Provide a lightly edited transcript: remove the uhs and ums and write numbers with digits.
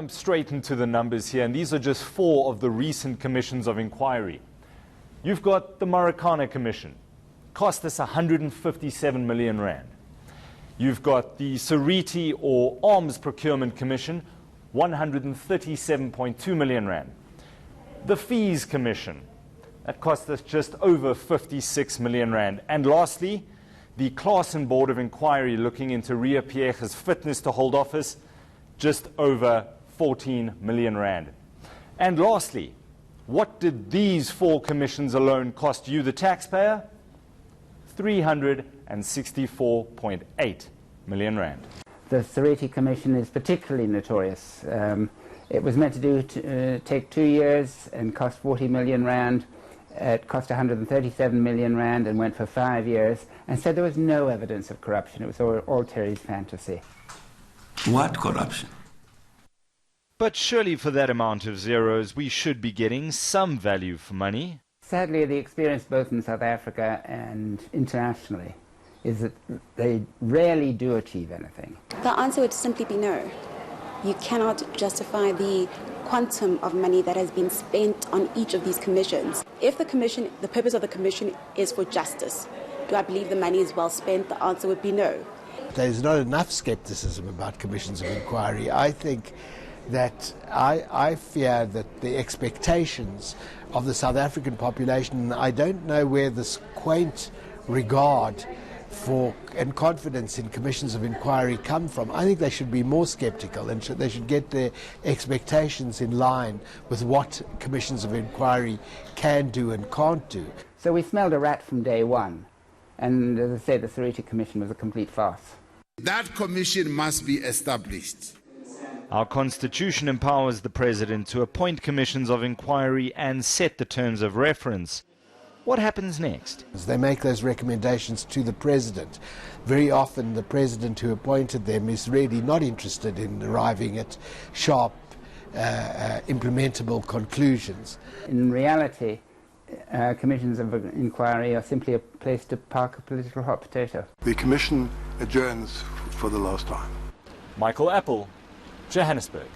Jump straight into the numbers here, and these are just 4 of the recent commissions of inquiry. You've got the Marikana Commission, cost us 157 million rand. You've got the Seriti or Arms Procurement Commission, 137.2 million rand. The Fees Commission, that cost us just over 56 million rand. And lastly, the Claassen Board of Inquiry looking into Ria Piecha's fitness to hold office, just over 14 million rand. And lastly, what did these 4 commissions alone cost you, the taxpayer? 364.8 million rand. The Seriti Commission is particularly notorious. It was meant to take 2 years and cost 40 million rand. It cost 137 million rand and went for 5 years, and said there was no evidence of corruption. It was all Terry's fantasy. What corruption? But surely for that amount of zeros, we should be getting some value for money. Sadly, the experience both in South Africa and internationally is that they rarely do achieve anything. The answer would simply be no. You cannot justify the quantum of money that has been spent on each of these commissions. If the purpose of the commission is for justice, do I believe the money is well spent? The answer would be no. There's not enough skepticism about commissions of inquiry. I think that I fear that the expectations of the South African population, I don't know where this quaint regard for and confidence in commissions of inquiry come from. I think they should be more sceptical, and they should get their expectations in line with what commissions of inquiry can do and can't do. So we smelled a rat from day one, and as I say, the Seriti Commission was a complete farce. That commission must be established. Our constitution empowers the president to appoint commissions of inquiry and set the terms of reference. What happens next? They make those recommendations to the president. Very often the president who appointed them is really not interested in arriving at sharp, implementable conclusions. In reality, commissions of inquiry are simply a place to park a political hot potato. The commission adjourns for the last time. Michael Apple, Johannesburg.